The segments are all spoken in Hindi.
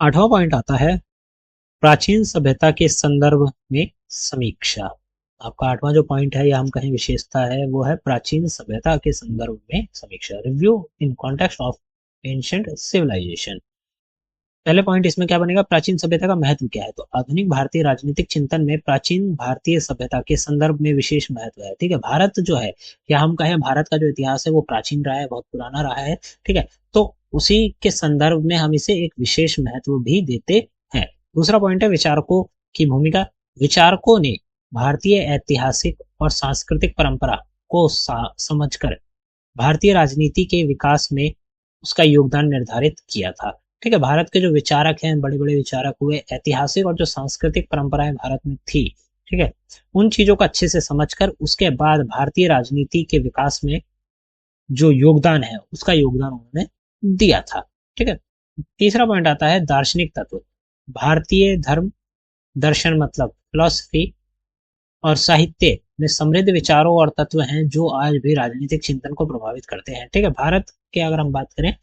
8वां पॉइंट आता है प्राचीन सभ्यता के संदर्भ में समीक्षा। आपका 8वां जो पॉइंट है या हम कहें विशेषता है वो है प्राचीन सभ्यता के संदर्भ में समीक्षा। Review in context of ancient civilization. पहले पॉइंट इसमें क्या बनेगा, प्राचीन सभ्यता का महत्व क्या है। तो आधुनिक भारतीय राजनीतिक चिंतन में प्राचीन भारतीय सभ्यता के संदर्भ में विशेष महत्व है। ठीक है, भारत जो है या हम कहें भारत का जो इतिहास है वो प्राचीन रहा है, बहुत पुराना रहा है। ठीक है, तो उसी के संदर्भ में हम इसे एक विशेष महत्व भी देते हैं। दूसरा पॉइंट है विचारकों की भूमिका। विचारकों ने भारतीय ऐतिहासिक और सांस्कृतिक परंपरा को समझकर भारतीय राजनीति के विकास में उसका योगदान निर्धारित किया था। ठीक है, भारत के जो विचारक हैं, बड़े बड़े विचारक हुए, ऐतिहासिक और जो सांस्कृतिक परंपराएं भारत में थी, ठीक है, उन चीजों को अच्छे से समझकर उसके बाद भारतीय राजनीति के विकास में जो योगदान है उसका योगदान उन्होंने दिया था। ठीक है, तीसरा पॉइंट आता है दार्शनिक तत्व। भारतीय धर्म दर्शन मतलब फिलोसफी और साहित्य में समृद्ध विचारों और तत्व हैं जो आज भी राजनीतिक चिंतन को प्रभावित करते हैं। ठीक है, भारत के अगर हम बात करें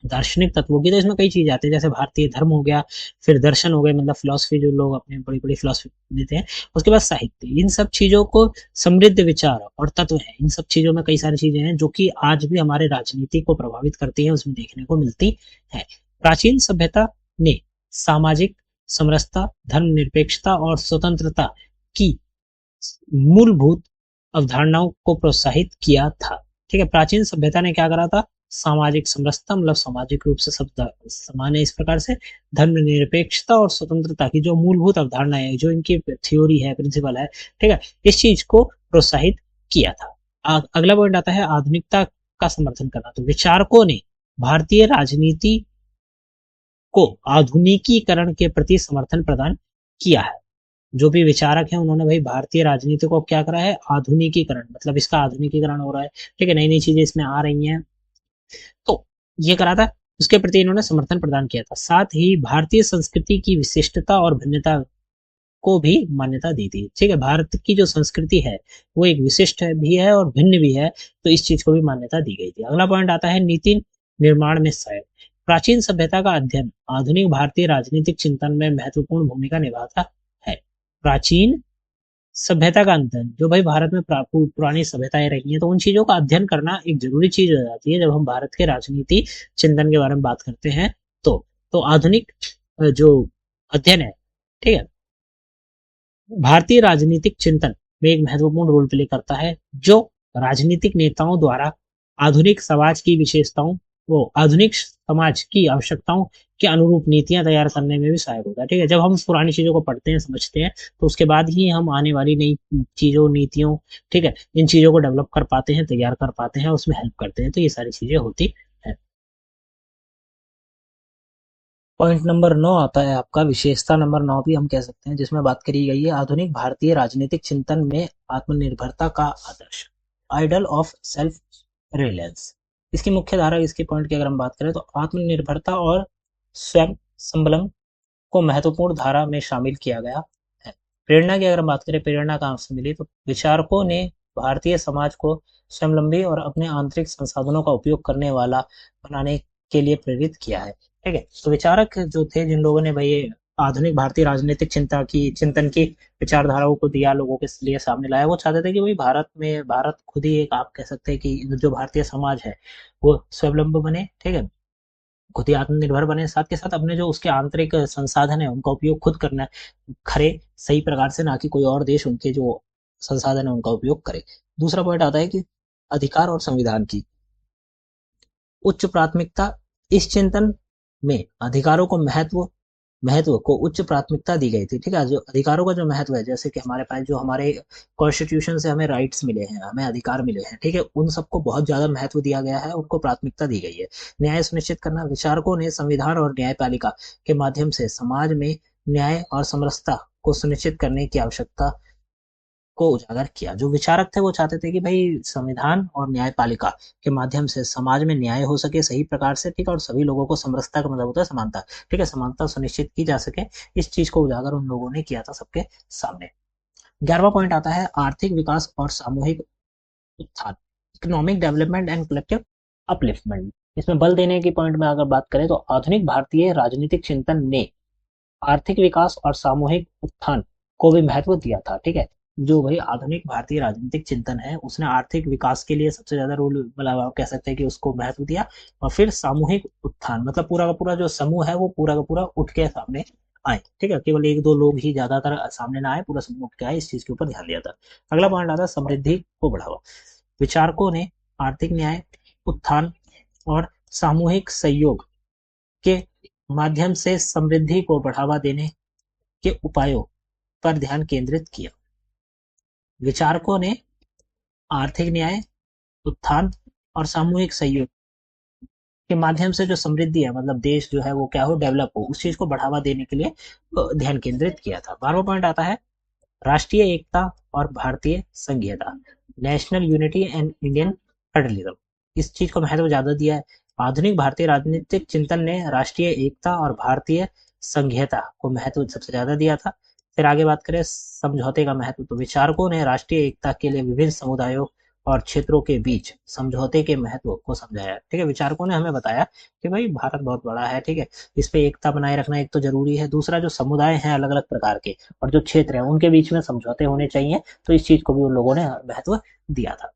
दार्शनिक तत्वों की तो इसमें कई चीज आती है, जैसे भारतीय धर्म हो गया, फिर दर्शन हो गए मतलब फिलोसफी, जो लोग अपने बड़ी बड़ी फिलोसफी देते हैं, उसके बाद साहित्य। इन सब चीजों को समृद्ध विचार और तत्व हैं, इन सब चीजों में कई सारी चीजें हैं जो कि आज भी हमारे राजनीति को प्रभावित करती हैं, उसमें देखने को मिलती है। प्राचीन सभ्यता ने सामाजिक समरसता, धर्मनिरपेक्षता और स्वतंत्रता की मूलभूत अवधारणाओं को प्रोत्साहित किया था। ठीक है, प्राचीन सभ्यता ने क्या करा था, सामाजिक समरसता मतलब सामाजिक रूप से सब समान है इस प्रकार से, धर्मनिरपेक्षता और स्वतंत्रता की जो मूलभूत अवधारणा है, जो इनकी थ्योरी है, प्रिंसिपल है, ठीक है, इस चीज को प्रोत्साहित किया था। अगला पॉइंट आता है आधुनिकता का समर्थन करना। तो विचारकों ने भारतीय राजनीति को आधुनिकीकरण के प्रति समर्थन प्रदान किया है। जो भी विचारक हैं उन्होंने भाई भारतीय राजनीति को क्या करा है, आधुनिकीकरण, मतलब इसका आधुनिकीकरण हो रहा है। ठीक है, नई नई चीजें इसमें आ रही हैं, तो ये करा था, उसके प्रति इन्होंने समर्थन प्रदान किया था। साथ ही भारतीय संस्कृति की विशिष्टता और भिन्नता को भी मान्यता दी थी। ठीक है, भारत की जो संस्कृति है वो एक विशिष्ट है भी है और भिन्न भी है, तो इस चीज को भी मान्यता दी गई थी। अगला पॉइंट आता है नीति निर्माण में सहायक। प्राचीन सभ्यता का अध्ययन आधुनिक भारतीय राजनीतिक चिंतन में महत्वपूर्ण भूमिका निभाता है। प्राचीन सभ्यता का अध्ययन, जो भाई भारत में पुरानी सभ्यताएं रही हैं, तो उन चीजों का अध्ययन करना एक जरूरी चीज हो जाती है जब हम भारत के राजनीति चिंतन के बारे में बात करते हैं। तो आधुनिक जो अध्ययन है, ठीक है, भारतीय राजनीतिक चिंतन में एक महत्वपूर्ण रोल प्ले करता है, जो राजनीतिक नेताओं द्वारा आधुनिक समाज की विशेषताओं, वो आधुनिक समाज की आवश्यकताओं के अनुरूप नीतियां तैयार करने में भी सहायक होता है। ठीक है, जब हम पुरानी चीजों को पढ़ते हैं, समझते हैं, तो उसके बाद ही हम आने वाली नई चीजों, नीतियों, ठीक है, इन चीजों को डेवलप कर पाते हैं, तैयार कर पाते हैं, उसमें हेल्प करते हैं। तो ये सारी चीजें होती है। पॉइंट नंबर 9 आता है आपका विशेषता नंबर 9 भी हम कह सकते हैं, जिसमें बात करी गई है आधुनिक भारतीय राजनीतिक चिंतन में आत्मनिर्भरता का आदर्श, आइडल ऑफ सेल्फ रिलायंस। इसकी मुख्य धारा, इसके पॉइंट की अगर हम बात करें तो आत्मनिर्भरता और स्वयं संबलम को महत्वपूर्ण धारा में शामिल किया गया है। प्रेरणा की अगर हम बात करें, प्रेरणा कहाँ से मिली, तो विचारकों ने भारतीय समाज को स्वावलंबी और अपने आंतरिक संसाधनों का उपयोग करने वाला बनाने के लिए प्रेरित किया है। ठीक है, तो विचारक जो थे, जिन लोगों ने भाई आधुनिक भारतीय राजनीतिक चिंतन की विचारधाराओं को दिया, लोगों के लिए सामने लाया, वो चाहते थे कि भाई भारत खुद ही एक, आप कह सकते हैं कि जो भारतीय समाज है वो स्वावलंबी बने। ठीक है, खुद ही आत्मनिर्भर बने, साथ के साथ अपने जो उसके आंतरिक संसाधन है उनका उपयोग खुद करना है, खरे सही प्रकार से, ना कि कोई और देश उनके जो संसाधन है उनका उपयोग करे। दूसरा पॉइंट आता है कि अधिकार और संविधान की उच्च प्राथमिकता। इस चिंतन में अधिकारों को महत्व को उच्च प्राथमिकता दी गई थी। ठीक है, जो अधिकारों का जो महत्व है, जैसे कि हमारे पास जो हमारे कॉन्स्टिट्यूशन से हमें राइट्स मिले हैं, हमें अधिकार मिले हैं, ठीक है, उन सबको बहुत ज्यादा महत्व दिया गया है, उनको प्राथमिकता दी गई है। न्याय सुनिश्चित करना। विचारकों ने संविधान और न्यायपालिका के माध्यम से समाज में न्याय और समरसता को सुनिश्चित करने की आवश्यकता को उजागर किया। जो विचारक थे वो चाहते थे कि भाई संविधान और न्यायपालिका के माध्यम से समाज में न्याय हो सके सही प्रकार से, ठीक है, और सभी लोगों को समरसता का मतलब होता है समानता, ठीक है, समानता सुनिश्चित की जा सके, इस चीज को उजागर उन लोगों ने किया था सबके सामने। 11वां पॉइंट आता है आर्थिक विकास और सामूहिक उत्थान, economic development and collective upliftment. इसमें बल देने की पॉइंट में अगर बात करें तो आधुनिक भारतीय राजनीतिक चिंतन ने आर्थिक विकास और सामूहिक उत्थान को भी महत्व दिया था। ठीक है, जो भाई आधुनिक भारतीय राजनीतिक चिंतन है उसने आर्थिक विकास के लिए सबसे ज्यादा रोल, मतलब आप कह सकते हैं कि उसको महत्व दिया। और फिर सामूहिक उत्थान मतलब पूरा का पूरा जो समूह है वो पूरा का पूरा उठ के सामने आए। ठीक है, केवल एक दो लोग ही ज्यादातर सामने ना आए, पूरा समूह उठ के आए, इस चीज के ऊपर ध्यान दिया था। अगला पॉइंट आता है समृद्धि को बढ़ावा। विचारकों ने आर्थिक न्याय, उत्थान और सामूहिक सहयोग के माध्यम से समृद्धि को बढ़ावा देने के उपायों पर ध्यान केंद्रित किया। विचारकों ने आर्थिक न्याय, उत्थान और सामूहिक सहयोग के माध्यम से जो समृद्धि है, मतलब देश जो है वो क्या हो, डेवलप हो, उस चीज को बढ़ावा देने के लिए ध्यान केंद्रित किया था। 12वां पॉइंट आता है राष्ट्रीय एकता और भारतीय संघीयता, national unity and Indian federalism. इस चीज को महत्व ज्यादा दिया है। आधुनिक भारतीय राजनीतिक चिंतन ने राष्ट्रीय एकता और भारतीय संघीयता को महत्व सबसे ज्यादा दिया था। फिर आगे बात करें समझौते का महत्व, तो विचारकों ने राष्ट्रीय एकता के लिए विभिन्न समुदायों और क्षेत्रों के बीच समझौते के महत्व को समझाया। ठीक है, विचारकों ने हमें बताया कि भाई भारत बहुत बड़ा है, ठीक है, इस पे एकता बनाए रखना एक तो जरूरी है, दूसरा जो समुदाय हैं अलग अलग प्रकार के और जो क्षेत्र है उनके बीच में समझौते होने चाहिए, तो इस चीज को भी उन लोगों ने महत्व दिया था।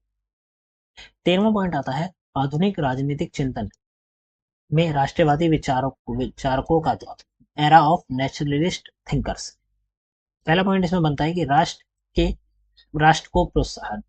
13वां पॉइंट आता है आधुनिक राजनीतिक चिंतन में राष्ट्रवादी विचारकों का दौर, एरा ऑफ नेशनलिस्ट थिंकर्स। पहला पॉइंट इसमें बनता है कि राष्ट्र को प्रोत्साहन।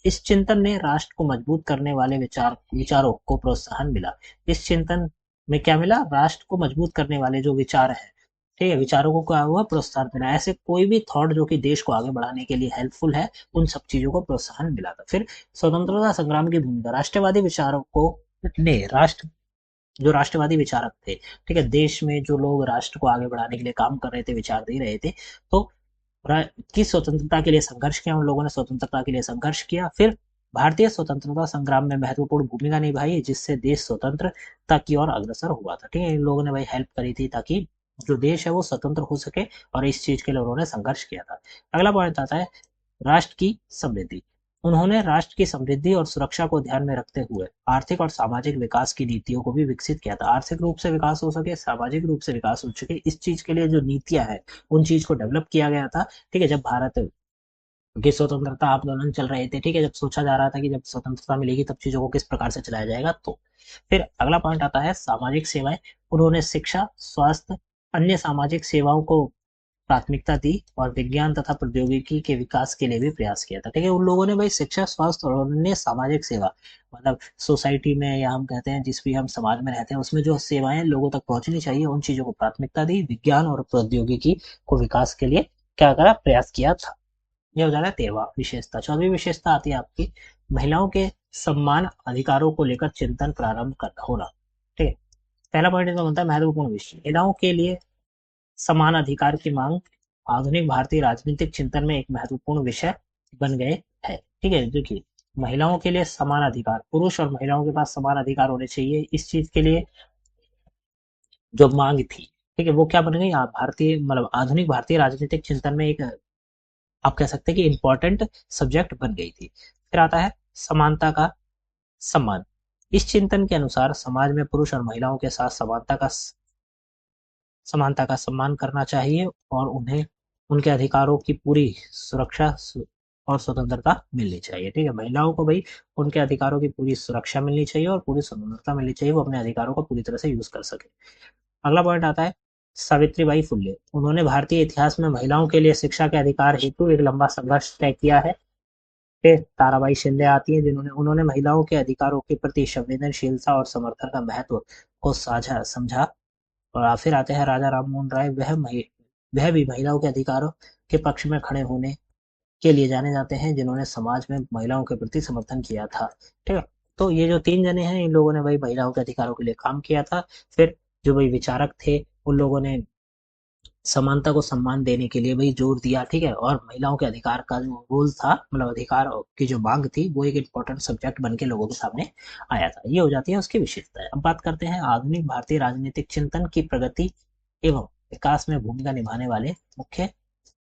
इस चिंतन ने राष्ट्र को मजबूत करने वाले विचारों को प्रोत्साहन मिला। इस चिंतन में क्या मिला, राष्ट्र को मजबूत करने वाले जो विचार है, ठीक है, विचारों को क्या हुआ, प्रोत्साहन मिला। ऐसे कोई भी थॉट जो कि देश को आगे बढ़ाने के लिए हेल्पफुल है, उन सब चीजों को प्रोत्साहन मिला था। फिर स्वतंत्रता संग्राम की भूमिका, राष्ट्रवादी विचारों को ने राष्ट्र जो राष्ट्रवादी विचारक थे, ठीक है, देश में जो लोग राष्ट्र को आगे बढ़ाने के लिए काम कर रहे थे, विचार दे रहे थे, तो की स्वतंत्रता के लिए संघर्ष किया, उन लोगों ने स्वतंत्रता के लिए संघर्ष किया। फिर भारतीय स्वतंत्रता संग्राम में महत्वपूर्ण भूमिका निभाई, जिससे देश स्वतंत्रता की ओर अग्रसर हुआ था। ठीक है, इन लोगों ने भाई हेल्प करी थी ताकि जो देश है वो स्वतंत्र हो सके, और इस चीज के लिए उन्होंने संघर्ष किया था। अगला पॉइंट आता है राष्ट्र की समृद्धि। उन्होंने राष्ट्र की समृद्धि और सुरक्षा को ध्यान में रखते हुए आर्थिक और सामाजिक विकास की नीतियों को भी विकसित किया था। आर्थिक रूप से विकास हो सके, सामाजिक रूप से विकास हो सके, इस चीज के लिए जो नीतियां हैं उन चीज को डेवलप किया गया था। ठीक है, जब भारत की स्वतंत्रता आंदोलन चल रहे थे, ठीक है, जब सोचा जा रहा था कि जब स्वतंत्रता मिलेगी तब चीजों को किस प्रकार से चलाया जाएगा। तो फिर अगला पॉइंट आता है सामाजिक सेवाएं। उन्होंने शिक्षा, स्वास्थ्य, अन्य सामाजिक सेवाओं को प्राथमिकता दी और विज्ञान तथा प्रौद्योगिकी के विकास के लिए भी प्रयास किया था। ठीक है, उन लोगों ने भाई शिक्षा, स्वास्थ्य और अन्य सामाजिक सेवा, मतलब सोसाइटी में या हम कहते हैं जिस भी हम समाज में रहते हैं उसमें जो सेवाएं लोगों तक पहुंचनी चाहिए, उन चीजों को प्राथमिकता दी। विज्ञान और प्रौद्योगिकी को विकास के लिए क्या करा, प्रयास किया था। यह हो जाता है 13वां विशेषता। 14वीं विशेषता आती है आपकी महिलाओं के सम्मान अधिकारों को लेकर चिंतन प्रारंभ करना होना। ठीक है, पहला पॉइंट इसमें बनता है महत्वपूर्ण विषय, महिलाओं के लिए समान अधिकार की मांग आधुनिक भारतीय राजनीतिक चिंतन में एक महत्वपूर्ण विषय बन गए है। ठीक है, देखिए महिलाओं के लिए समान अधिकार, पुरुष और महिलाओं के पास समान अधिकार होने चाहिए, इस चीज के लिए जो मांग थी, ठीक है, वो क्या बन गई, भारतीय मतलब आधुनिक भारतीय राजनीतिक चिंतन में एक, आप कह सकते हैं कि इंपॉर्टेंट सब्जेक्ट बन गई थी। फिर आता है समानता का सम्मान। इस चिंतन के अनुसार समाज में पुरुष और महिलाओं के साथ समानता का सम्मान करना चाहिए और उन्हें उनके अधिकारों की पूरी सुरक्षा और स्वतंत्रता मिलनी चाहिए। ठीक है, महिलाओं को भाई उनके अधिकारों की पूरी सुरक्षा मिलनी चाहिए और पूरी स्वतंत्रता मिलनी चाहिए, वो अपने अधिकारों का पूरी तरह से यूज कर सके। अगला पॉइंट आता है सावित्रीबाई फुल्ले। उन्होंने भारतीय इतिहास में महिलाओं के लिए शिक्षा के अधिकार हेतु एक लंबा संघर्ष तय किया है। फिर ताराबाई शिंदे आती है, जिन्होंने उन्होंने महिलाओं के अधिकारों के प्रति संवेदनशीलता और समर्थन का महत्व को साझा समझा। और फिर आते हैं राजा राम मोहन राय। वह भी महिलाओं के अधिकारों के पक्ष में खड़े होने के लिए जाने जाते हैं, जिन्होंने समाज में महिलाओं के प्रति समर्थन किया था। ठीक है, तो ये जो तीन जने हैं इन लोगों ने भाई महिलाओं के अधिकारों के लिए काम किया था। फिर जो भाई विचारक थे उन लोगों ने समानता को सम्मान देने के लिए भाई जोर दिया। ठीक है, और महिलाओं के अधिकार का जो रोल था, मतलब अधिकार की जो मांग थी, वो एक इंपॉर्टेंट सब्जेक्ट बन के लोगों के सामने आया था। ये हो जाती है उसकी विशेषताएं। अब बात करते हैं आधुनिक भारतीय राजनीतिक चिंतन की प्रगति एवं विकास में भूमिका निभाने वाले मुख्य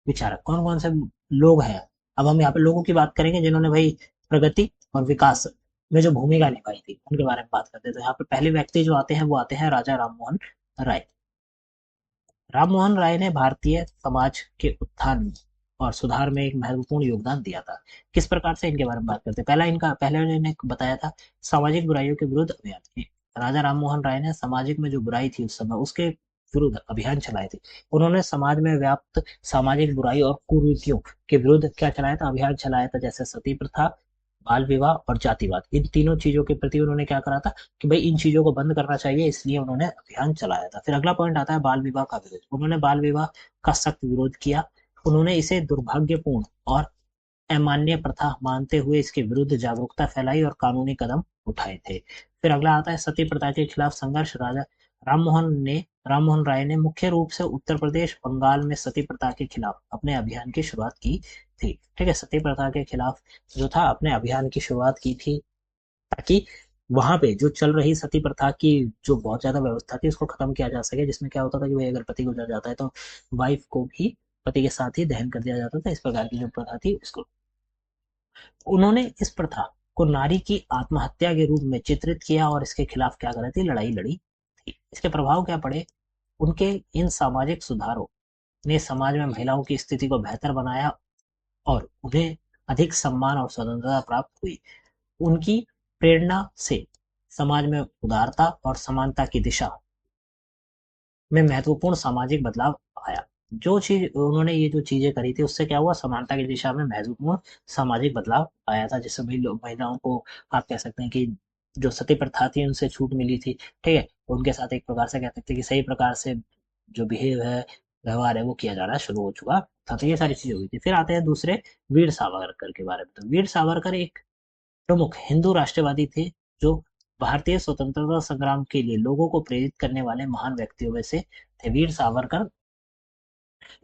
विचारक कौन कौन से लोग हैं। अब हम यहाँ पे लोगों की बात करेंगे जिन्होंने भाई प्रगति और विकास में जो भूमिका निभाई थी उनके बारे में बात करते हैं। तो यहाँ पे पहले व्यक्ति जो आते हैं वो आते हैं राजा राममोहन राय। राममोहन राय ने भारतीय समाज के उत्थान और सुधार में एक महत्वपूर्ण योगदान दिया था। किस प्रकार से इनके बारे में बात करते हैं? पहले मैंने बताया था सामाजिक बुराइयों के विरुद्ध अभियान। राजा राममोहन राय ने सामाजिक में जो बुराई थी उस समय उसके विरुद्ध अभियान चलाए थे। उन्होंने समाज में व्याप्त सामाजिक बुराई और कुरीतियों के विरुद्ध क्या चलाया था? अभियान चलाया था, जैसे सती प्रथा, बाल विवाह और जातिवाद। इन तीनों चीजों के प्रति उन्होंने क्या करा था कि भाई इन चीजों को बंद करना चाहिए, इसलिए उन्होंने अभियान चलाया था। फिर अगला पॉइंट आता है बाल विवाह का विरोध। उन्होंने बाल विवाह का सख्त विरोध किया। उन्होंने इसे दुर्भाग्यपूर्ण और अमान्य प्रथा मानते हुए इसके विरुद्ध जागरूकता फैलाई और कानूनी कदम उठाए थे। फिर अगला आता है सती प्रथा के खिलाफ संघर्ष। राजा राममोहन राय ने मुख्य रूप से उत्तर प्रदेश, बंगाल में सती प्रथा के खिलाफ अपने अभियान की शुरुआत की थी। ठीक है, सती प्रथा के खिलाफ जो था अपने अभियान की शुरुआत की थी, ताकि वहां पे जो चल रही सती प्रथा की जो बहुत ज्यादा व्यवस्था थी उसको खत्म किया जा सके। जिसमें क्या होता था कि भाई अगर पति गुजर जाता है तो वाइफ को भी पति के साथ ही दहन कर दिया जाता था। इस प्रकार की जो प्रथा थी उसको उन्होंने इस प्रथा को नारी की आत्महत्या के रूप में चित्रित किया और इसके खिलाफ क्या करी थी? लड़ाई लड़ी थी। इसके प्रभाव क्या पड़े? उनके इन सामाजिक सुधारों ने समाज में महिलाओं की स्थिति को बेहतर बनाया और उन्हें अधिक सम्मान और स्वतंत्रता प्राप्त हुई। उनकी प्रेरणा से समाज में उदारता और समानता की दिशा में महत्वपूर्ण सामाजिक बदलाव आया। जो चीज उन्होंने ये जो चीजें करी थी उससे क्या हुआ? समानता की दिशा में महत्वपूर्ण सामाजिक बदलाव आया था, जिससे भी महिलाओं को आप कह सकते हैं कि जो सती प्रथा थी उनसे छूट मिली थी। ठीक है, उनके साथ एक प्रकार से कह सकते हैं कि सही प्रकार से जो बिहेव है, व्यवहार है, वो किया जाना शुरू हो चुका था। तो ये सारी चीजें हुई थी। फिर आते हैं दूसरे, वीर सावरकर के बारे में। तो वीर सावरकर एक प्रमुख हिंदू राष्ट्रवादी थे जो भारतीय स्वतंत्रता संग्राम के लिए लोगों को प्रेरित करने वाले महान व्यक्तियों में से थे। वीर सावरकर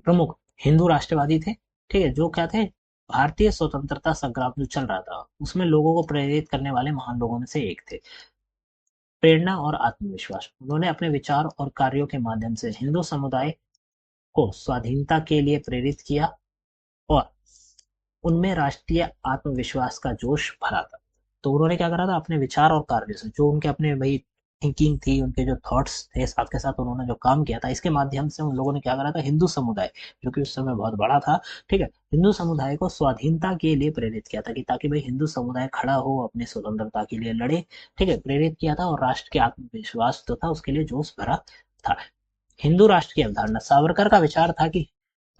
प्रमुख हिंदू राष्ट्रवादी थे। ठीक है, जो क्या थे? भारतीय स्वतंत्रता संग्राम जो चल रहा था उसमें लोगों को प्रेरित करने वाले महान लोगों में से एक थे। प्रेरणा और आत्मविश्वास। उन्होंने अपने विचार और कार्यों के माध्यम से हिंदू समुदाय को स्वाधीनता के लिए प्रेरित किया और उनमें राष्ट्रीय आत्मविश्वास का जोश भरा था। तो उन्होंने क्या करा था? अपने विचार और कार्य से, जो उनके अपने भाई थिंकिंग थी, उनके जो थॉट्स थे, साथ के साथ उन्होंने जो काम किया था, इसके माध्यम से उन लोगों ने क्या करा था? हिंदू समुदाय, जो कि उस समय बहुत बड़ा था, ठीक है, हिंदू समुदाय को स्वाधीनता के लिए प्रेरित किया था कि ताकि भाई हिंदू समुदाय खड़ा हो, अपनी स्वतंत्रता के लिए लड़े। ठीक है, प्रेरित किया था और राष्ट्र के आत्मविश्वास जो था उसके लिए जोश भरा था। हिंदू राष्ट्र की अवधारणा। सावरकर का विचार था कि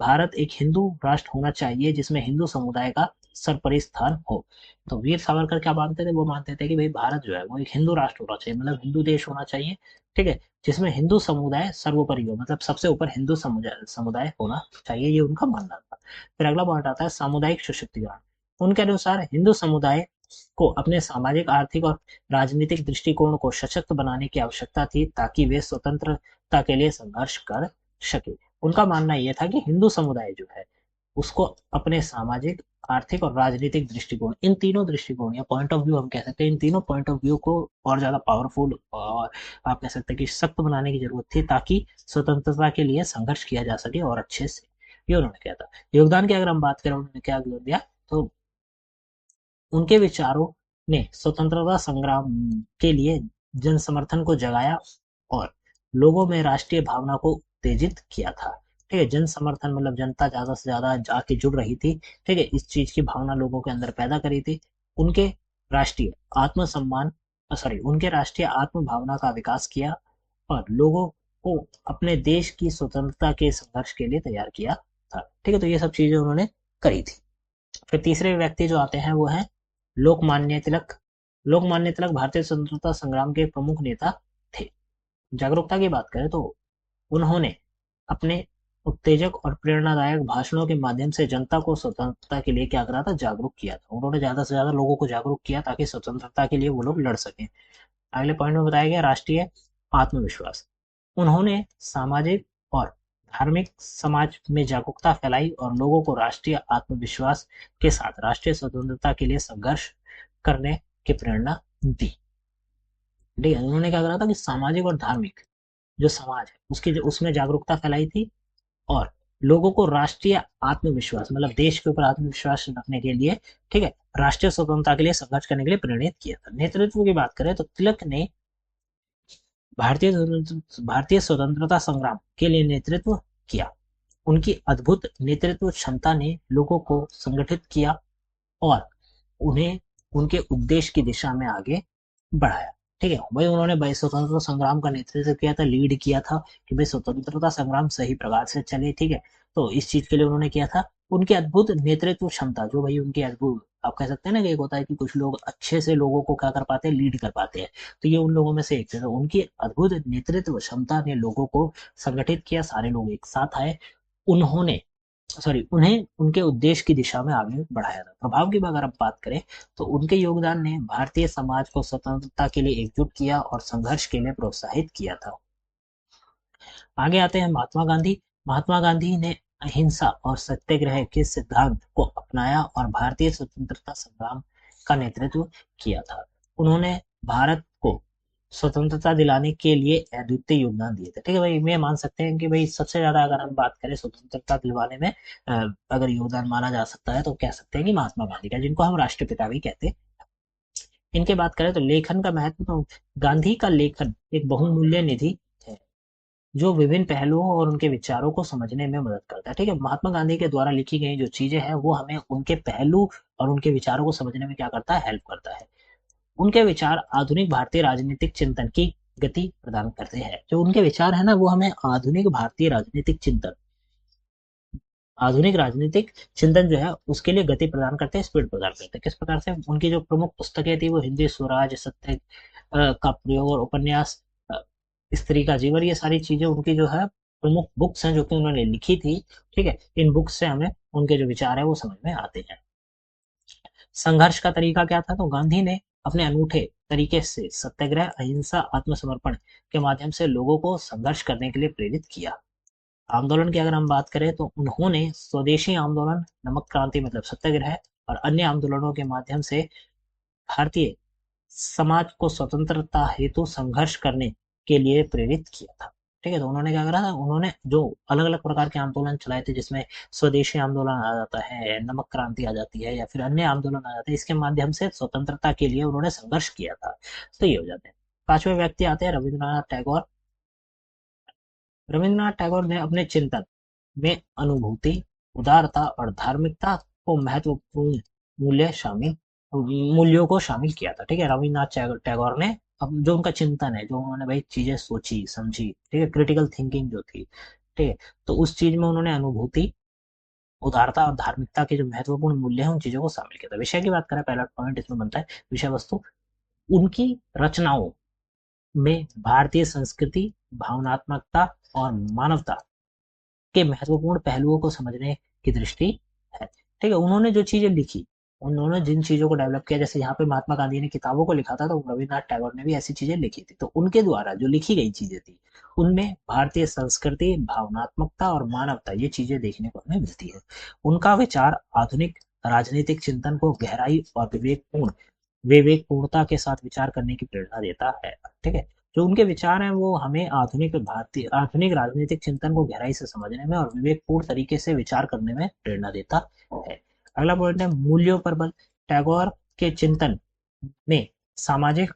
भारत एक हिंदू राष्ट्र होना चाहिए जिसमें हिंदू समुदाय का सरपरी स्थान हो। तो वीर सावरकर क्या मानते थे? वो मानते थे कि भाई भारत जो है वो एक हिंदू राष्ट्र होना चाहिए, मतलब हिंदू देश होना चाहिए। ठीक है, जिसमें हिंदू समुदाय सर्वोपरि हो, मतलब सबसे ऊपर हिंदू समुदाय समुदाय होना चाहिए, ये उनका मानना था। फिर अगला पॉइंट आता है सामुदायिक सशक्तिकरण। उनके अनुसार हिंदू समुदाय को अपने सामाजिक, आर्थिक और राजनीतिक दृष्टिकोण को सशक्त बनाने की आवश्यकता थी ताकि वे स्वतंत्रता के लिए संघर्ष कर सके। उनका मानना यह था कि हिंदू समुदाय जो है उसको अपने सामाजिक, आर्थिक और राजनीतिक दृष्टिकोण, इन तीनों दृष्टिकोण या पॉइंट ऑफ व्यू हम कह सकते हैं, इन तीनों पॉइंट ऑफ व्यू को और ज्यादा पावरफुल और आप कह सकते हैं कि सख्त बनाने की जरूरत थी ताकि स्वतंत्रता के लिए संघर्ष किया जा सके और अच्छे से। ये उन्होंने किया था। योगदान की अगर हम बात करें उन्होंने क्या दिया, तो उनके विचारों ने स्वतंत्रता संग्राम के लिए जन समर्थन को जगाया और लोगों में राष्ट्रीय भावना को उत्तेजित किया था। ठीक है, जन समर्थन मतलब जनता ज्यादा से ज्यादा जाके जुड़ रही थी। ठीक है, इस चीज की भावना लोगों के अंदर पैदा करी थी। उनके राष्ट्रीय आत्मसम्मान उनके राष्ट्रीय आत्म भावना का विकास किया और लोगों को अपने देश की स्वतंत्रता के संघर्ष के लिए तैयार किया था। ठीक है, तो ये सब चीजें उन्होंने करी थी। फिर तीसरे व्यक्ति जो आते हैं वो है लोकमान्य तिलक। लोकमान्य तिलक भारतीय स्वतंत्रता संग्राम के प्रमुख नेता थे। जागरूकता की बात करें तो उन्होंने अपने उत्तेजक और प्रेरणादायक भाषणों के माध्यम से जनता को स्वतंत्रता के लिए क्या करा था? जागरूक किया था। उन्होंने ज्यादा से ज्यादा लोगों को जागरूक किया ताकि स्वतंत्रता के लिए वो लोग लड़ सकें। अगले पॉइंट में बताया गया राष्ट्रीय आत्मविश्वास। उन्होंने सामाजिक और धार्मिक समाज में जागरूकता फैलाई और लोगों को राष्ट्रीय आत्मविश्वास के साथ राष्ट्रीय स्वतंत्रता के लिए संघर्ष करने की प्रेरणा दी। ठीक है, उन्होंने क्या करा था कि सामाजिक और धार्मिक जो समाज है उसकी जो उसमें जागरूकता फैलाई थी और लोगों को राष्ट्रीय आत्मविश्वास, मतलब देश के ऊपर आत्मविश्वास रखने के लिए, ठीक है, राष्ट्रीय स्वतंत्रता के लिए संघर्ष करने के लिए प्रेरित किया था। नेतृत्व की बात करें तो तिलक ने भारतीय स्वतंत्रता संग्राम के लिए नेतृत्व किया। उनकी अद्भुत नेतृत्व क्षमता ने लोगों को संगठित किया और उन्हें उनके उद्देश्य की दिशा में आगे बढ़ाया। ठीक है भाई, उन्होंने भाई स्वतंत्रता संग्राम का नेतृत्व किया था, लीड किया था कि भाई स्वतंत्रता संग्राम सही प्रकार से चले। ठीक है, तो इस चीज के लिए उन्होंने किया था। उनकी अद्भुत नेतृत्व क्षमता, जो भाई उनकी अद्भुत, आप कह सकते हैं ना कि एक होता है कि कुछ लोग अच्छे से लोगों को क्या कर पाते हैं, लीड कर पाते हैं, तो ये उन लोगों में से एक थे। तो उनकी अद्भुत नेतृत्व क्षमता ने लोगों को संगठित किया, सारे लोग एक साथ आए, उन्होंने उन्हें उनके उद्देश्य की दिशा में आगे बढ़ाया था। प्रभाव की अगर आप बात करें तो उनके योगदान ने भारतीय समाज को स्वतंत्रता के लिए एकजुट किया और संघर्ष के लिए प्रोत्साहित किया था। आगे आते हैं महात्मा गांधी। महात्मा गांधी ने अहिंसा और सत्याग्रह के सिद्धांत को अपनाया और भारतीय स्वतंत्रता संग्राम का नेतृत्व किया था। उन्होंने भारत को स्वतंत्रता दिलाने के लिए अद्वितीय योगदान दिए थे। ठीक है भाई, मैं मान सकते हैं कि भाई सबसे ज्यादा अगर हम बात करें स्वतंत्रता दिलवाने में अगर योगदान माना जा सकता है तो कह सकते हैं कि महात्मा गांधी का, जिनको हम राष्ट्रपिता भी कहते हैं। इनके बात करें तो लेखन का महत्व, तो गांधी का लेखन एक बहुमूल्य निधि है जो विभिन्न पहलुओं और उनके विचारों को समझने में मदद करता है। ठीक है, महात्मा गांधी के द्वारा लिखी गई जो चीजें हैं वो हमें उनके पहलू और उनके विचारों को समझने में क्या करता है, हेल्प करता है। उनके विचार आधुनिक भारतीय राजनीतिक चिंतन की गति प्रदान करते हैं। जो उनके विचार है ना, वो हमें आधुनिक राजनीतिक चिंतन जो है उसके लिए गति प्रदान करते हैं, स्पीड प्रदान करते हैं। किस प्रकार से? उनकी जो प्रमुख पुस्तकें थी वो हिंदी स्वराज, सत्य का प्रयोग और उपन्यास, स्त्री का जीवन, ये सारी चीजें उनकी जो है प्रमुख बुक्स हैं जो कि उन्होंने लिखी थी। ठीक है, इन बुक्स से हमें उनके जो विचार है वो समझ में आते हैं। संघर्ष का तरीका क्या था? तो गांधी ने अपने अनूठे तरीके से सत्याग्रह, अहिंसा, आत्मसमर्पण के माध्यम से लोगों को संघर्ष करने के लिए प्रेरित किया। आंदोलन की अगर हम बात करें तो उन्होंने स्वदेशी आंदोलन, नमक क्रांति मतलब सत्याग्रह और अन्य आंदोलनों के माध्यम से भारतीय समाज को स्वतंत्रता हेतु संघर्ष करने के लिए प्रेरित किया था। ठीक है, तो उन्होंने क्या करा था, उन्होंने जो अलग अलग प्रकार के आंदोलन चलाए थे, जिसमें स्वदेशी आंदोलन आ जाता है, नमक क्रांति आ जाती है, या फिर अन्य आंदोलन आ जाते हैं, इसके माध्यम से स्वतंत्रता के लिए उन्होंने संघर्ष किया था। तो ये हो जाते हैं। पांचवें व्यक्ति आते हैं रविंद्रनाथ टैगोर। रविंद्रनाथ टैगोर ने अपने चिंतन में अनुभूति, उदारता और धार्मिकता को महत्वपूर्ण मूल्यों को शामिल किया था। ठीक है, रविंद्रनाथ टैगोर ने अब जो उनका चिंतन है, जो उन्होंने भाई चीजें सोची समझी, ठीक है, क्रिटिकल थिंकिंग जो थी, ठीक है, तो उस चीज में उन्होंने अनुभूति, उदारता और धार्मिकता के जो महत्वपूर्ण मूल्य हैं उन चीजों को शामिल किया था। विषय की बात करें, पहला पॉइंट इसमें बनता है विषय वस्तु। उनकी रचनाओं में भारतीय संस्कृति, भावनात्मकता और मानवता के महत्वपूर्ण पहलुओं को समझने की दृष्टि है। ठीक है, उन्होंने जो चीजें लिखी, उन्होंने जिन चीजों को डेवलप किया, जैसे यहाँ पे महात्मा गांधी ने किताबों को लिखा था, तो रविन्द्रनाथ टैगोर ने भी ऐसी चीजें लिखी थी। तो उनके द्वारा जो लिखी गई चीजें थी उनमें भारतीय संस्कृति, भावनात्मकता और मानवता, ये चीजें देखने को हमें मिलती है। उनका विचार आधुनिक राजनीतिक चिंतन को गहराई और विवेकपूर्णता के साथ विचार करने की प्रेरणा देता है। ठीक है, जो उनके विचार हैं वो हमें आधुनिक राजनीतिक चिंतन को गहराई से समझने में और विवेकपूर्ण तरीके से विचार करने में प्रेरणा देता है। अगला पॉइंट है मूल्यों पर बल। टैगोर के चिंतन में सामाजिक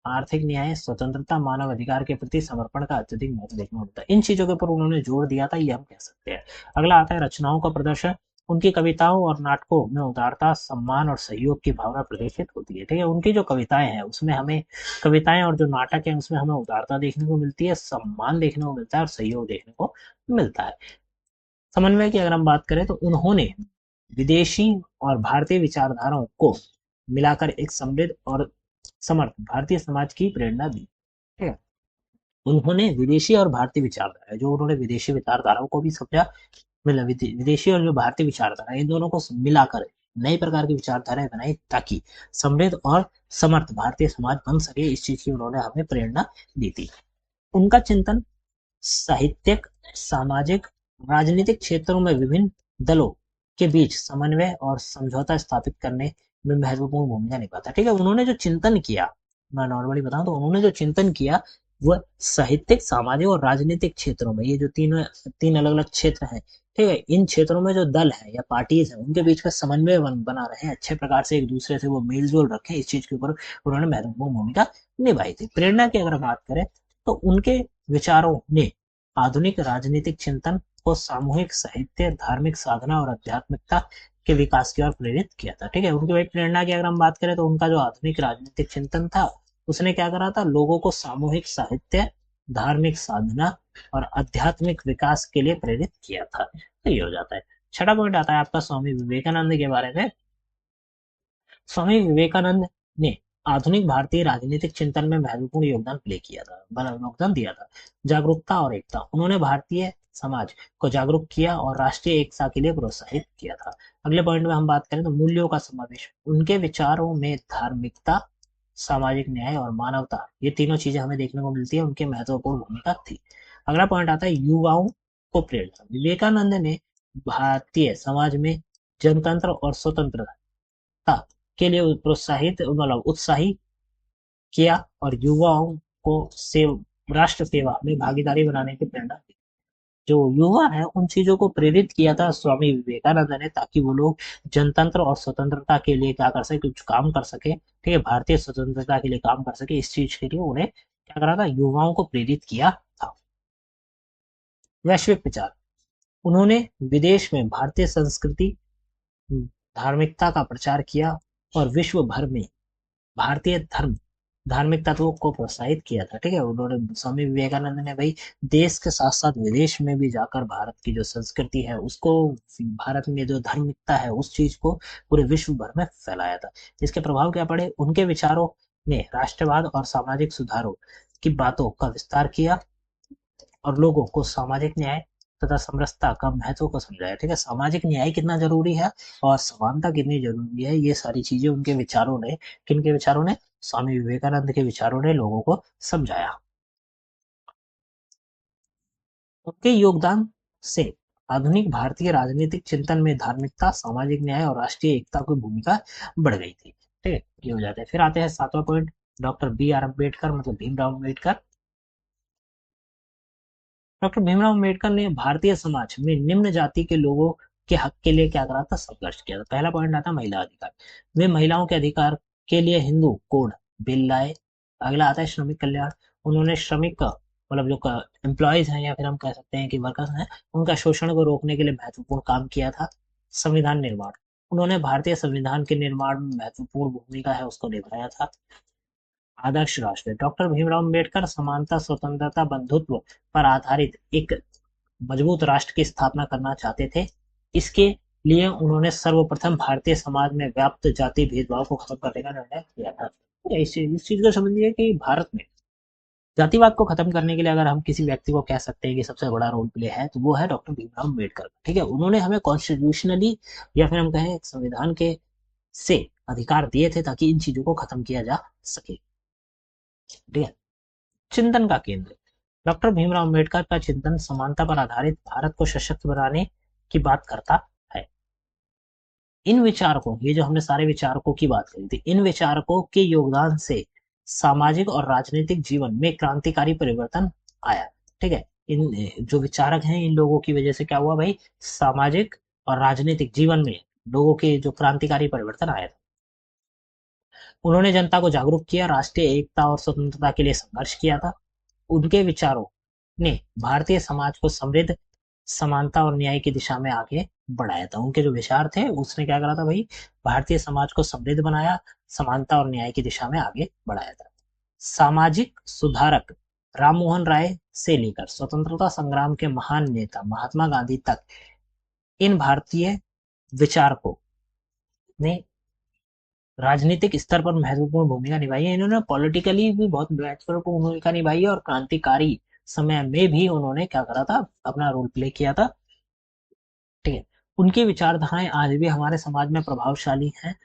आर्थिक न्याय, स्वतंत्रता, मानव अधिकार के प्रति समर्पण का अत्यधिक महत्व देखने को मिलता है। इन चीजों के ऊपर उन्होंने जोर दिया था, ये हम कह सकते हैं। अगला आता है रचनाओं का प्रदर्शन। उनकी कविताओं और नाटकों में उदारता, सम्मान और सहयोग की भावना प्रदर्शित होती है। ठीक है, उनकी जो कविताएं हैं उसमें हमें, कविताएं और जो नाटक है उसमें हमें उदारता देखने को मिलती है, सम्मान देखने को मिलता है और सहयोग देखने को मिलता है। समन्वय की अगर हम बात करें तो उन्होंने विदेशी और भारतीय विचारधाराओं को मिलाकर एक समृद्ध और समर्थ भारतीय समाज की प्रेरणा दी। ठीक है, उन्होंने विदेशी और भारतीय विचारधारा, जो उन्होंने विदेशी विचारधाराओं को भी समझा, मतलब विदेशी और जो भारतीय विचारधारा, इन दोनों को मिलाकर नई प्रकार की विचारधाराएं बनाई ताकि समृद्ध और समर्थ भारतीय समाज बन सके। इस चीज की उन्होंने हमें प्रेरणा दी थी। उनका चिंतन साहित्यिक, सामाजिक, राजनीतिक क्षेत्रों में विभिन्न दलों के बीच समन्वय और समझौता स्थापित करने में महत्वपूर्ण भूमिका निभाता। ठीक है, उन्होंने जो चिंतन किया, मैं नॉर्मली बताऊं तो उन्होंने जो चिंतन किया वह साहित्यिक, सामाजिक और राजनीतिक क्षेत्रों में, ये जो तीन अलग अलग क्षेत्र हैं, ठीक है, इन क्षेत्रों में जो दल है या पार्टीज है उनके बीच में समन्वय बना रहे हैं, अच्छे प्रकार से एक दूसरे से वो मेल जोल रखें, इस चीज के ऊपर उन्होंने महत्वपूर्ण भूमिका निभाई थी। प्रेरणा की अगर बात करें तो उनके विचारों ने आधुनिक राजनीतिक चिंतन को सामूहिक साहित्य, धार्मिक साधना और आध्यात्मिकता के विकास की ओर प्रेरित किया था। ठीक है, उनकी भाई प्रेरणा की अगर हम बात करें तो उनका जो आधुनिक राजनीतिक चिंतन था उसने क्या करा था, लोगों को सामूहिक साहित्य, धार्मिक साधना और आध्यात्मिक विकास के लिए प्रेरित किया था। तो ये हो जाता है। छठा पॉइंट आता है आपका स्वामी विवेकानंद के बारे में। स्वामी विवेकानंद ने आधुनिक भारतीय राजनीतिक चिंतन में महत्वपूर्ण योगदान प्ले किया था, योगदान दिया था। जागरूकता और एकता, उन्होंने भारतीय समाज को जागरूक किया और राष्ट्रीय एकता के लिए प्रोत्साहित किया था। अगले पॉइंट में हम बात करें तो मूल्यों का समावेश, उनके विचारों में धार्मिकता, सामाजिक न्याय और मानवता, ये तीनों चीजें हमें देखने को मिलती है, उनकी महत्वपूर्ण भूमिका थी। अगला पॉइंट आता है युवाओं को प्रेरणा। विवेकानंद ने भारतीय समाज में जनतंत्र और स्वतंत्रता के लिए प्रोत्साहित, मतलब उत्साही किया और युवाओं को राष्ट्र सेवा में भागीदारी बनाने की प्रेरणा दी। जो युवा है उन चीजों को प्रेरित किया था स्वामी विवेकानंद ने, ताकि वो लोग जनतंत्र और स्वतंत्रता के लिए क्या कर सके, कुछ काम कर सके। ठीक है, भारतीय स्वतंत्रता के लिए काम कर सके, इस चीज के लिए उन्हें क्या करा था, युवाओं को प्रेरित किया था। वैश्विक विचार, उन्होंने विदेश में भारतीय संस्कृति, धार्मिकता का प्रचार किया और विश्व भर में भारतीय धार्मिक तत्वों को प्रोत्साहित किया था। ठीक है, उन्होंने, स्वामी विवेकानंद ने भाई देश के साथ साथ विदेश में भी जाकर भारत की जो संस्कृति है उसको, भारत में जो धार्मिकता है उस चीज को पूरे विश्व भर में फैलाया था। इसके प्रभाव क्या पड़े, उनके विचारों ने राष्ट्रवाद और सामाजिक सुधारों की बातों का विस्तार किया और लोगों को सामाजिक न्याय तथा समरसता का महत्व को समझाया। ठीक है, सामाजिक न्याय कितना जरूरी है और समानता कितनी जरूरी है, ये सारी चीजें उनके विचारों ने, किनके विचारों ने, स्वामी विवेकानंद के विचारों ने लोगों को समझाया। उनके योगदान से आधुनिक भारतीय राजनीतिक चिंतन में धार्मिकता, सामाजिक न्याय और राष्ट्रीय एकता की भूमिका बढ़ गई थी। ठीक है, ये हो जाता है। फिर आते हैं सातवां point, doctor B R Ambedkar, मतलब भीमराव अम्बेडकर। डॉक्टर भीमराव अम्बेडकर ने भारतीय समाज में निम्न जाति के लोगों के हक के लिए क्या करा था, संघर्ष किया था। पहला पॉइंट आता महिला अधिकार, वे महिलाओं के अधिकार के लिए हिंदू कोड बिल लाए। अगला आता है श्रमिक कल्याण, उन्होंने श्रमिक, मतलब जो एम्प्लॉयज हैं या फिर हम कह सकते हैं कि वर्कर्स हैं, उनका शोषण को रोकने के लिए महत्वपूर्ण काम किया था। संविधान निर्माण, उन्होंने भारतीय संविधान के निर्माण में महत्वपूर्ण भूमिका है उसको निभाया था। आदर्श राष्ट्र, डॉक्टर भीमराव अम्बेडकर समानता, स्वतंत्रता, बंधुत्व पर आधारित एक मजबूत राष्ट्र की स्थापना करना चाहते थे। इसके लिए उन्होंने सर्वप्रथम भारतीय समाज में व्याप्त जाति भेदभाव को खत्म करने का निर्णय किया था। इस चीज को समझिए कि भारत में जातिवाद को खत्म करने के लिए अगर हम किसी व्यक्ति को कह सकते हैं कि सबसे बड़ा रोल प्ले है तो वो है डॉक्टर भीमराव अम्बेडकर। ठीक है, उन्होंने हमें कॉन्स्टिट्यूशनली या फिर हम कहें संविधान के से अधिकार दिए थे ताकि इन चीजों को खत्म किया जा सके। ठीक है, चिंतन का केंद्र, डॉक्टर भीमराव अम्बेडकर का चिंतन समानता पर आधारित भारत को सशक्त बनाने की बात करता है। इन विचारकों, ये जो हमने सारे विचारकों की बात करी थी, इन विचारकों के योगदान से सामाजिक और राजनीतिक जीवन में क्रांतिकारी परिवर्तन आया। ठीक है, इन जो विचारक हैं इन लोगों की वजह से क्या हुआ भाई, सामाजिक और राजनीतिक जीवन में लोगों के जो क्रांतिकारी परिवर्तन आया था। उन्होंने जनता को जागरूक किया, राष्ट्रीय एकता और स्वतंत्रता के लिए संघर्ष किया था। उनके विचारों ने भारतीय समाज को समृद्ध, समानता और न्याय की दिशा में आगे बढ़ाया था। उनके जो विचार थे उसने क्या करा था भाई, भारतीय समाज को समृद्ध बनाया, समानता और न्याय की दिशा में आगे बढ़ाया था। सामाजिक सुधारक राम मोहन राय से लेकर स्वतंत्रता संग्राम के महान नेता महात्मा गांधी तक इन भारतीय विचारकों ने राजनीतिक स्तर पर महत्वपूर्ण भूमिका निभाई है। इन्होंने पॉलिटिकली भी बहुत महत्वपूर्ण भूमिका निभाई है और क्रांतिकारी समय में भी उन्होंने क्या करा था, अपना रोल प्ले किया था। ठीक है, उनकी विचारधाराएं आज भी हमारे समाज में प्रभावशाली हैं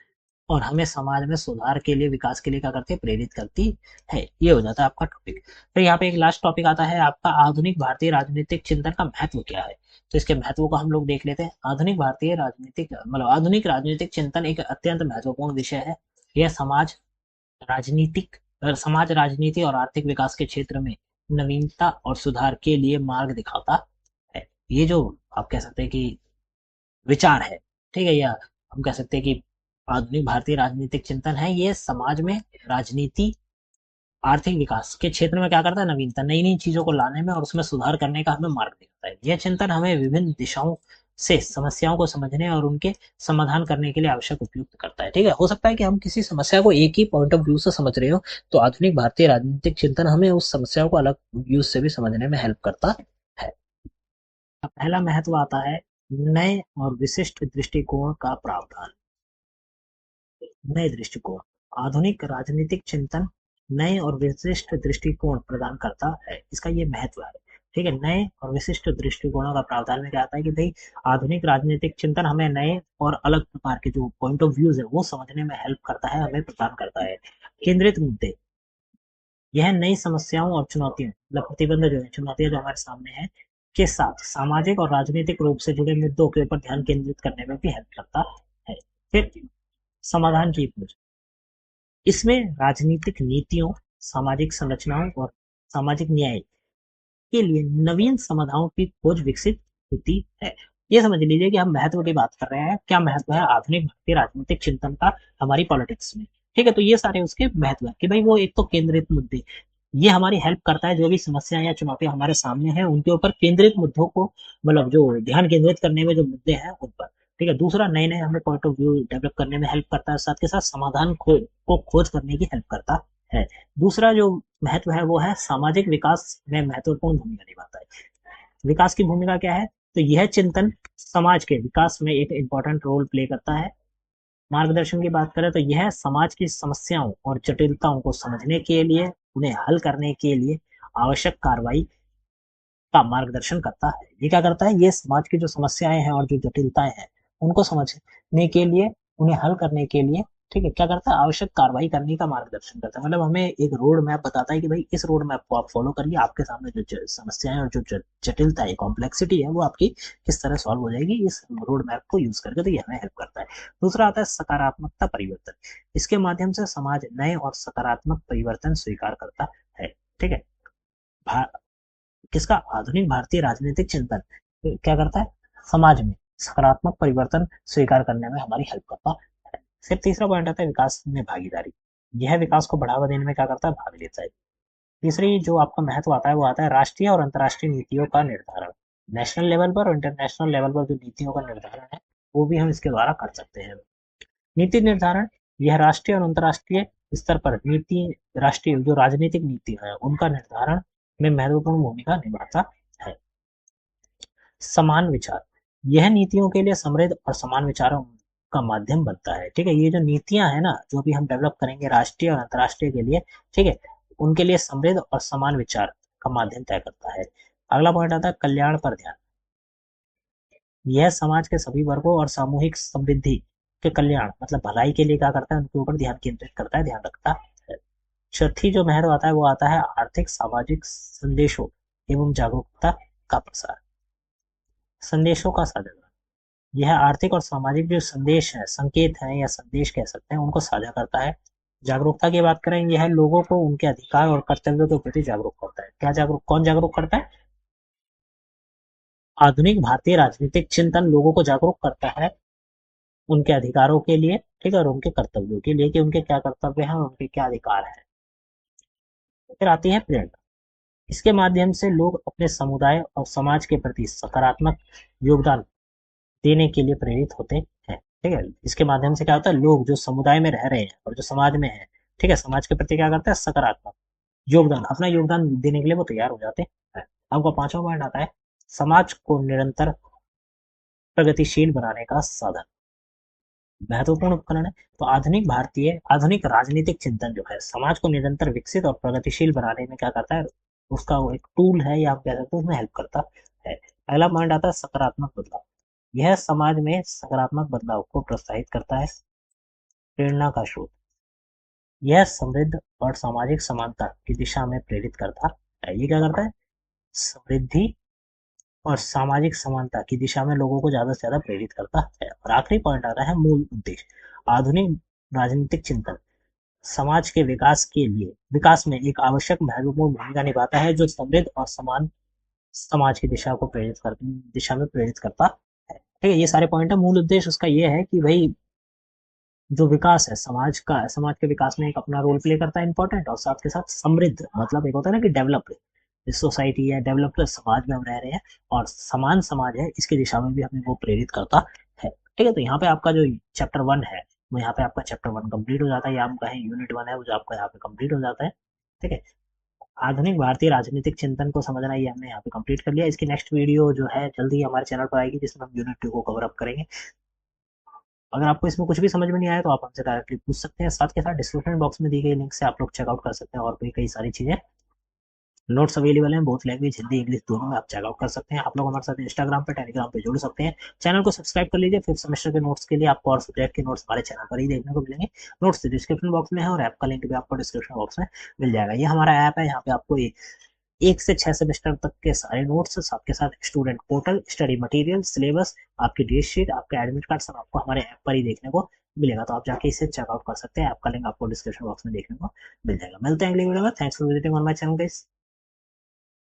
और हमें समाज में सुधार के लिए, विकास के लिए क्या करती है, प्रेरित करती है। ये हो जाता है आपका टॉपिक। फिर यहाँ पे एक लास्ट टॉपिक आता है आपका, आधुनिक भारतीय राजनीतिक चिंतन का महत्व क्या है। तो इसके महत्व को हम लोग देख लेते हैं। आधुनिक भारतीय राजनीतिक, मतलब आधुनिक राजनीतिक चिंतन एक अत्यंत महत्वपूर्ण विषय है। यह समाज, राजनीति और आर्थिक विकास के क्षेत्र में नवीनता और सुधार के लिए मार्ग दिखाता है। ये जो आप कह सकते हैं कि विचार है, ठीक है, या हम कह सकते हैं कि आधुनिक भारतीय राजनीतिक चिंतन है, ये समाज में राजनीति, आर्थिक विकास के क्षेत्र में क्या करता है, नवीनता, नई नई चीजों को लाने में और उसमें सुधार करने का हमें मार्ग दिखाता है। यह चिंतन हमें विभिन्न दिशाओं से समस्याओं को समझने और उनके समाधान करने के लिए आवश्यक उपयुक्त करता है। ठीक है, हो सकता है कि हम किसी समस्या को एक ही पॉइंट ऑफ व्यू से समझ रहे हो, तो आधुनिक भारतीय राजनीतिक चिंतन हमें उस समस्या को अलग व्यू से भी समझने में हेल्प करता है। अब पहला महत्व आता है नए और विशिष्ट दृष्टिकोण का प्रावधान। नए दृष्टिकोण, आधुनिक राजनीतिक चिंतन नए और विशिष्ट दृष्टिकोण प्रदान करता है, इसका ये महत्व है। ठीक है, नए और विशिष्ट दृष्टिकोणों का प्रावधान में क्या आता है कि भाई आधुनिक राजनीतिक चिंतन हमें नए और अलग प्रकार के जो पॉइंट ऑफ व्यूज है वो समझने में हेल्प करता है, हमें प्रदान करता है। केंद्रित मुद्दे, यह नई समस्याओं और चुनौतियों, मतलब प्रतिबंध जो है, चुनौतियां जो हमारे सामने है के साथ सामाजिक और राजनीतिक रूप से जुड़े मुद्दों के ऊपर ध्यान केंद्रित करने में भी हेल्प करता है। फिर समाधान की खोज, इसमें राजनीतिक नीतियों, सामाजिक संरचनाओं और सामाजिक न्याय के लिए नवीन समाधानों की खोज विकसित होती है। ये समझ लीजिए कि हम महत्व की बात कर रहे हैं, क्या महत्व है आधुनिक भारतीय राजनीतिक चिंतन का हमारी पॉलिटिक्स में। ठीक है, तो ये सारे उसके महत्व है कि भाई वो एक तो केंद्रित मुद्दे, ये हमारी हेल्प करता है, जो भी समस्या या चुनौतियां हमारे सामने हैं उनके ऊपर केंद्रित मुद्दों को, मतलब जो ध्यान केंद्रित करने में जो मुद्दे हैं उन पर। ठीक है, दूसरा नए नए हमें पॉइंट ऑफ व्यू डेवलप करने में हेल्प करता है, साथ के साथ समाधान को खोज करने की हेल्प करता है। दूसरा जो महत्व है वो है सामाजिक विकास में महत्वपूर्ण भूमिका निभाता है। विकास की भूमिका क्या है, तो यह चिंतन समाज के विकास में एक इंपॉर्टेंट रोल प्ले करता है। मार्गदर्शन की बात करें तो यह समाज की समस्याओं और जटिलताओं को समझने के लिए, उन्हें हल करने के लिए आवश्यक कार्रवाई का मार्गदर्शन करता है। ये क्या करता है, ये समाज की जो समस्याएं हैं और जो जटिलताएं हैं उनको समझने के लिए, उन्हें हल करने के लिए, ठीक है, क्या करता है, आवश्यक कार्रवाई करने का मार्गदर्शन करता है। मतलब हमें एक रोड मैप बताता है कि भाई इस रोड मैप को आप फॉलो करिए, आपके सामने जो समस्याएं और जो जटिलता है, कॉम्प्लेक्सिटी है, वो आपकी किस तरह सॉल्व हो जाएगी इस रोड मैप को यूज करके। तो ये हमें हेल्प करता है। दूसरा आता है सकारात्मकता परिवर्तन, इसके माध्यम से समाज नए और सकारात्मक परिवर्तन स्वीकार करता है। ठीक है, किसका, आधुनिक भारतीय राजनीतिक चिंतन क्या करता है, समाज में सकारात्मक परिवर्तन स्वीकार करने में हमारी हेल्प करता है। फिर तीसरा पॉइंट आता है विकास में भागीदारी, यह विकास को बढ़ावा देने में क्या करता है, भाग लेता है। तीसरी जो आपका महत्व आता है वो आता है राष्ट्रीय और अंतर्राष्ट्रीय नीतियों का निर्धारण। नेशनल लेवल पर और इंटरनेशनल लेवल पर जो नीतियों का निर्धारण है वो भी हम इसके द्वारा कर सकते हैं। नीति निर्धारण, यह राष्ट्रीय और अंतर्राष्ट्रीय स्तर पर नीति, राष्ट्रीय जो राजनीतिक नीति है उनका निर्धारण में महत्वपूर्ण भूमिका निभाता है। समान विचार, यह नीतियों के लिए समृद्ध और समान विचारों का माध्यम बनता है। ठीक है, ये जो नीतियां है ना जो भी हम डेवलप करेंगे राष्ट्रीय और अंतर्राष्ट्रीय के लिए, ठीक है, उनके लिए समृद्ध और समान विचार का माध्यम तय करता है। अगला पॉइंट आता है कल्याण पर ध्यान, यह समाज के सभी वर्गों और सामूहिक समृद्धि के कल्याण, मतलब भलाई के लिए क्या करता है, उनके ऊपर ध्यान केंद्रित करता है, ध्यान रखता है। चौथी जो महत्व आता है वो आता है आर्थिक सामाजिक संदेशों एवं जागरूकता का प्रसार। संदेशों का साझा, यह आर्थिक और सामाजिक जो संदेश है, संकेत हैं या संदेश कह सकते हैं, उनको साझा करता है। जागरूकता की बात करें, यह लोगों को उनके अधिकार और कर्तव्यों के प्रति जागरूक करता है। क्या जागरूक, कौन जागरूक करता है, आधुनिक भारतीय राजनीतिक चिंतन लोगों को जागरूक करता है उनके अधिकारों के लिए, ठीक है, और उनके कर्तव्यों के लिए कि उनके क्या कर्तव्य हैं और उनके क्या अधिकार हैं। फिर आती है प्रेरणा, इसके माध्यम से लोग अपने समुदाय और समाज के प्रति सकारात्मक योगदान देने के लिए प्रेरित होते हैं। ठीक है, इसके माध्यम से क्या होता है, लोग जो समुदाय में रह रहे हैं और जो समाज में है, ठीक है, समाज के प्रति क्या करते हैं, सकारात्मक योगदान, अपना योगदान देने के लिए वो तैयार हो जाते हैं। आपका पांचवा पॉइंट आता है समाज को निरंतर प्रगतिशील बनाने का साधन, महत्वपूर्ण उपकरण है। तो आधुनिक राजनीतिक चिंतन जो है समाज को निरंतर विकसित और प्रगतिशील बनाने में क्या करता है, उसका वो एक टूल है या आप कह सकते हैं उसमें हेल्प करता है। पहला पॉइंट आता है सकारात्मक बदलाव, यह समाज में सकारात्मक बदलाव को प्रोत्साहित करता है। प्रेरणा का स्रोत, यह समृद्ध और सामाजिक समानता की दिशा में प्रेरित करता है। ये क्या करता है, समृद्धि और सामाजिक समानता की दिशा में लोगों को ज्यादा से ज्यादा प्रेरित करता है। और आखिरी पॉइंट आता है मूल उद्देश्य, आधुनिक राजनीतिक चिंतन समाज के विकास में एक आवश्यक महत्वपूर्ण भूमिका निभाता है, जो समृद्ध और समान समाज की दिशा में प्रेरित करता है। ठीक है, ये सारे पॉइंट है। मूल उद्देश्य उसका ये है कि भाई जो विकास है समाज के विकास में एक अपना रोल प्ले करता है इंपॉर्टेंट, और साथ के साथ समृद्ध, मतलब एक होता है ना कि डेवलप्ड सोसाइटी है, डेवलप्ड समाज में हम रह रहे हैं, और समान समाज है, इसकी दिशा में भी हमें वो प्रेरित करता है। ठीक है, तो यहाँ पे आपका जो चैप्टर 1 है, वो यहाँ पे आपका चैप्टर 1 कंप्लीट हो जाता है, या हम कहें यूनिट 1 है, वो जो आपका यहाँ पे कंप्लीट हो जाता है। ठीक है, आधुनिक भारतीय राजनीतिक चिंतन को समझना ये हमने यहाँ पे कंप्लीट कर लिया। इसकी नेक्स्ट वीडियो जो है जल्दी हमारे चैनल पर आएगी, जिसमें हम यूनिट 2 को कवर अप करेंगे। अगर आपको इसमें कुछ भी समझ में नहीं आया तो आप हमसे डायरेक्टली पूछ सकते हैं। साथ के साथ डिस्क्रिप्शन बॉक्स में दी गई लिंक से आप लोग चेकआउट कर सकते हैं, और भी कई सारी चीजें नोट्स अवेलेबल हैं, बहुत लैंग्वेज हिंदी इंग्लिश दोनों में आप चेकआउट कर सकते हैं। आप लोग हमारे साथ इंस्टाग्राम पे टेलीग्राम पे जुड़ सकते हैं। चैनल को सब्सक्राइब कर लीजिए। 5th सेमेस्टर के नोट्स के लिए आपको और सब्जेक्ट के नोट्स हमारे चैनल पर ही देखने को मिलेंगे। नोट्स डिस्क्रिप्शन बॉक्स में है, और ऐप का लिंक भी आपको डिस्क्रिप्शन बॉक्स में मिल जाएगा। ये हमारा ऐप है, यहाँ पे आपको 1 से 6 सेमेस्टर तक के सारे नोट्स, साथ के साथ student portal, study material, syllabus, आपकी डेट शीट, आपका एडमिट कार्ड, सब आपको हमारे ऐप पर ही देखने को मिलेगा। तो आप जाके इसे चेकआउट कर सकते हैं। ऐप का लिंक आपको डिस्क्रिप्शन बॉक्स में देखने को मिल जाएगा। मिलते हैं अगली वीडियो में। Thanks for visiting on my channel guys.